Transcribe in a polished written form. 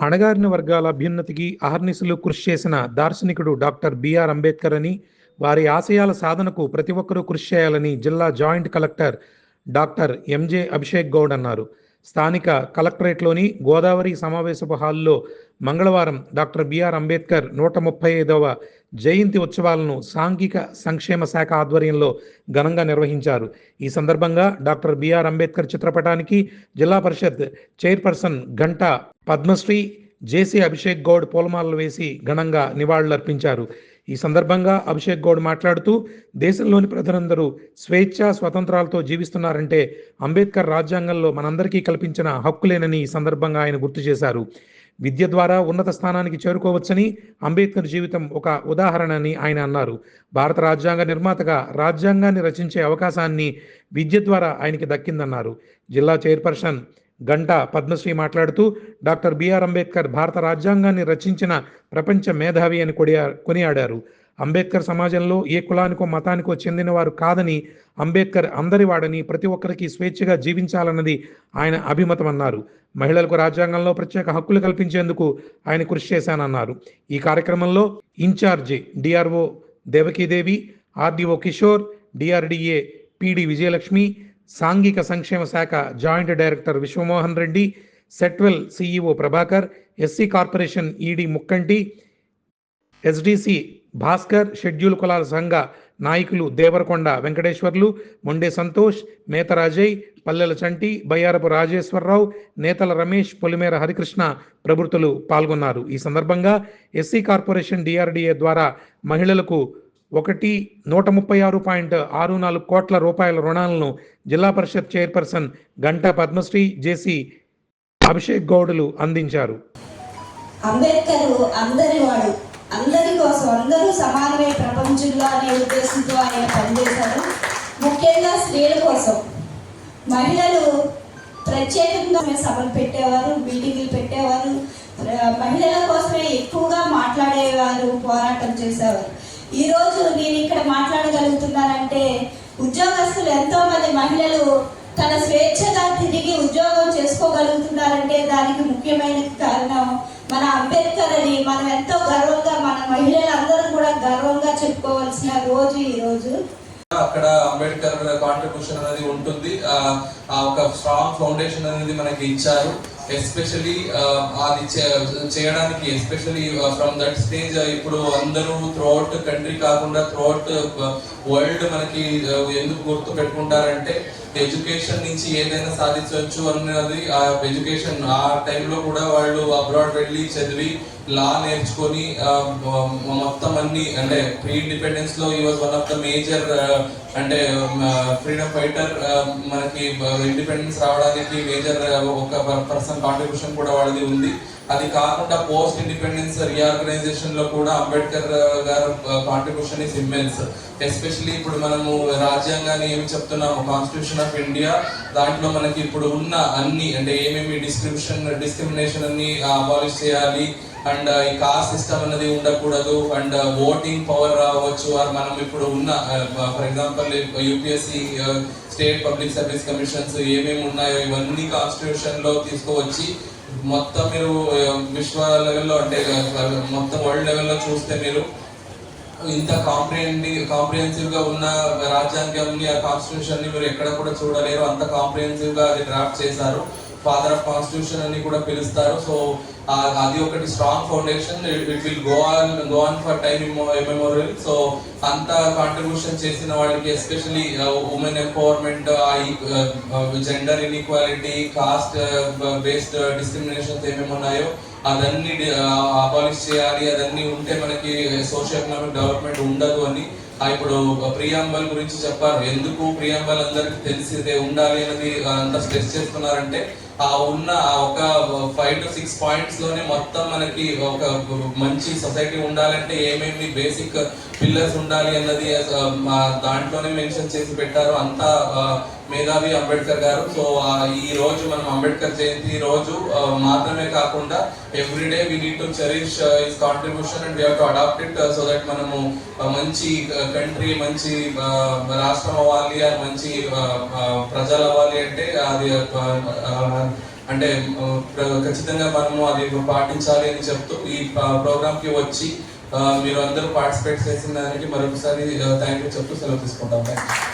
అణగారిన వర్గాల అభ్యున్నతికి అహర్నిశలు కృషి చేసిన దార్శనికుడు డాక్టర్ బిఆర్ అంబేద్కర్ అని, వారి ఆశయాల సాధనకు ప్రతి ఒక్కరూ కృషి చేయాలని జిల్లా joint collector doctor MJ Abhishek Goud అన్నారు. స్థానిక కలెక్టరేట్లోని గోదావరి సమావేశపు హాల్లో మంగళవారం డాక్టర్ బిఆర్ అంబేద్కర్ 135వ జయంతి ఉత్సవాలను సాంఘిక సంక్షేమ శాఖ ఆధ్వర్యంలో ఘనంగా నిర్వహించారు. ఈ సందర్భంగా డాక్టర్ బిఆర్ అంబేద్కర్ చిత్రపటానికి జిల్లా పరిషత్ చైర్పర్సన్ గంటా పద్మశ్రీ జేసీ అభిషేక్ గౌడ్ పూలమాలలు వేసి ఘనంగా నివాళులర్పించారు. ఈ సందర్భంగా అభిషేక్ గౌడ్ మాట్లాడుతూ, దేశంలోని ప్రజలందరూ స్వేచ్ఛ స్వతంత్రాలతో జీవిస్తున్నారంటే అంబేద్కర్ రాజ్యాంగంలో మనందరికీ కల్పించిన హక్కులేనని ఈ సందర్భంగా ఆయన గుర్తు చేశారు. విద్య ద్వారా ఉన్నత స్థానానికి చేరుకోవచ్చని, అంబేద్కర్ జీవితం ఒక ఉదాహరణ అని ఆయన అన్నారు. భారత రాజ్యాంగ నిర్మాతగా రాజ్యాంగాన్ని రచించే అవకాశాన్ని విద్య ద్వారా ఆయనకి దక్కిందన్నారు. జిల్లా చైర్పర్సన్ గంటా పద్మశ్రీ మాట్లాడుతూ, డాక్టర్ బిఆర్ అంబేద్కర్ భారత రాజ్యాంగాన్ని రచించిన ప్రపంచ మేధావి అని కొనియాడారు. అంబేద్కర్ సమాజంలో ఏ కులానికో మతానికో చెందినవారు కాదని, అంబేద్కర్ అందరివాడని, ప్రతి ఒక్కరికి స్వేచ్ఛగా జీవించాలన్నది ఆయన అభిమతమన్నారు. మహిళలకు రాజ్యాంగంలో ప్రత్యేక హక్కులు కల్పించేందుకు ఆయన కృషి చేశానన్నారు. ఈ కార్యక్రమంలో incharge DRO Devakidevi, RDO Kishore, DRDA PD Vijayalakshmi, సాంఘిక సంక్షేమ శాఖ joint director Vishwamohan Reddy, SETWEL CEO Prabhakar, SC corporation ED Mukkanti, SDC Bhaskar, schedule కులాల సంఘ నాయకులు దేవరకొండ వెంకటేశ్వర్లు, మొండే సంతోష్, మేతరాజయ్, పల్లెల చంటి, బయ్యారపు రాజేశ్వరరావు, నేతల రమేష్, పొలిమేర హరికృష్ణ ప్రభుత్తులు పాల్గొన్నారు. ఈ సందర్భంగా ఎస్సీ కార్పొరేషన్ డిఆర్డీఏ ద్వారా మహిళలకు 136.64 కోట్ల రూపాయల రుణాలను జిల్లా పరిషత్ చైర్పర్సన్ గంటా పద్మశ్రీ, జేసీ అభిషేక్ గౌడ్లు అందించారు. అంబేద్కర్ అందరివాడు, అందరి కోసం, అందరూ సమానమే ప్రపంచంలో అనే ఉద్దేశంతో ఆయన పనిచేశారు. ముఖ్యంగా స్త్రీల కోసం, మహిళలు ప్రత్యేకంగా సభలు పెట్టేవారు, మీటింగులు పెట్టేవారు, మహిళల కోసమే ఎక్కువగా మాట్లాడేవారు, పోరాటం చేసేవారు. ఈరోజు నేను ఇక్కడ మాట్లాడగలుగుతున్నానంటే ఉద్యోగస్తులు ఎంతో మంది మహిళలు తన స్వేచ్ఛగా తిరిగి ఉద్యోగం చేసుకోగలుగుతున్నారంటే దానికి ముఖ్యమైన కారణం మన అంబేద్కర్ అని మనం ఎంతో గర్వంగా, మన మహిళలందరూ కూడా గర్వంగా చెప్పుకోవాల్సిన రోజు ఈ రోజు. అక్కడ అంబేద్కర్ కాంట్రిబ్యూషన్ అనేది ఉంటుంది. ఒక స్ట్రాంగ్ ఫౌండేషన్ అనేది మనకి ఇచ్చారు. ఎస్పెషలీ అది చేయడానికి, ఎస్పెషలీ ఫ్రమ్ దట్ స్టేజ్ ఇప్పుడు అందరూ త్రూఅవుట్ కంట్రీ కాకుండా త్రూఅవుట్ వరల్డ్ మనకి ఎందుకు గుర్తు పెట్టుకుంటారంటే ఎడ్యుకేషన్ నుంచి ఏదైనా సాధించవచ్చు అన్నది. ఆ ఎడ్యుకేషన్ ఆ టైంలో కూడా వాళ్ళు అబ్రాడ్ వెళ్ళి చదివి లా నేర్చుకొని మొత్తం అన్ని, అంటే ప్రీ ఇండిపెండెన్స్ లో ఈ was one of the major, అంటే ఫ్రీడమ్ ఫైటర్. మనకి ఇండిపెండెన్స్ రావడానికి మేజర్ ఒక పర్సన్ కాంట్రిబ్యూషన్ కూడా వాళ్ళది ఉంది. అది కాకుండా పోస్ట్ ఇండిపెండెన్స్ రీఆర్గనైజేషన్ లో కూడా అంబేద్కర్ గారు కాంట్రిబ్యూషన్ ఇస్ ఇమ్మెన్స్. ఎస్పెషల్లీ ఇప్పుడు మనము రాజ్యాంగాన్ని ఏమి చెప్తున్నాము, కాన్స్టిట్యూషన్ ఆఫ్ ఇండియా, దాంట్లో మనకి ఇప్పుడు ఉన్న అన్ని, అంటే ఏమేమి డిస్క్రిమినేషన్ అన్ని అబాలిష్ చేయాలి, అండ్ ఈ కాస్ట్ సిస్టమ్ అనేది ఉండకూడదు, అండ్ ఓటింగ్ పవర్ రావచ్చు. మనం ఇప్పుడు ఉన్న for example UPSC, state public service commissions ఏమేమి ఉన్నాయో ఇవన్నీ కాన్స్టిట్యూషన్ లో తీసుకువచ్చి మొత్తం మీరు విశ్వ లెవెల్లో, అంటే మొత్తం వరల్డ్ లెవెల్లో చూస్తే మీరు ఇంత కాంప్రిహెన్సివ్ గా ఉన్న రాజ్యాంగాన్ని, ఆ కాన్స్టిట్యూషన్ ని మీరు ఎక్కడ కూడా చూడలేరు. అంత కాంప్రిహెన్సివ్ గా అది డ్రాఫ్ట్ చేశారు. ఫాదర్ ఆఫ్ కాన్స్టిట్యూషన్ అని కూడా పిలుస్తారు. సో అది ఒకటి strong foundation. It will go on for time immemorial. So అంత కాంట్రిబ్యూషన్ చేసిన వాళ్ళకి, especially women empowerment, gender inequality, cost based discriminations ఏమేమి ఉన్నాయో అదన్నీ అబాలిష్ చేయాలి. అదన్నీ ఉంటే మనకి సోషల్ ఎకనామిక్ డెవలప్మెంట్ ఉండదు అని ఇప్పుడు ప్రియాంబల్ గురించి చెప్పారు. ఎందుకు ప్రియాంబల్ అందరికి తెలిసిదే ఉండాలి అనేది అంత స్ట్రెస్ చేస్తున్నారంటే ఆ ఉన్న ఒక 5 to 6 పాయింట్స్ లోనే మొత్తం మనకి ఒక మంచి సొసైటీ ఉండాలంటే ఏమేమి బేసిక్ పిల్లర్స్ ఉండాలి అన్నది దాంట్లోనే మెన్షన్ చేసి పెట్టారు. అంతా మేధావి అంబేద్కర్ గారు. సో ఈ రోజు మనం అంబేద్కర్ జయంతి రోజు మాత్రమే కాకుండా everyday we need to cherish his contribution and we have to adapt it so that మనము మంచి కంట్రీ, మంచి రాష్ట్రం అవ్వాలి, మంచి ప్రజలు అవ్వాలి అంటే అది అంటే ఖచ్చితంగా మనము అది పాటించాలి అని చెప్తూ ఈ ప్రోగ్రామ్కి వచ్చి మీరు అందరూ పార్టిసిపేట్ చేసిన దానికి మరొకసారి థ్యాంక్ యూ చెప్తూ సెలవు తీసుకుంటాం. Thank you.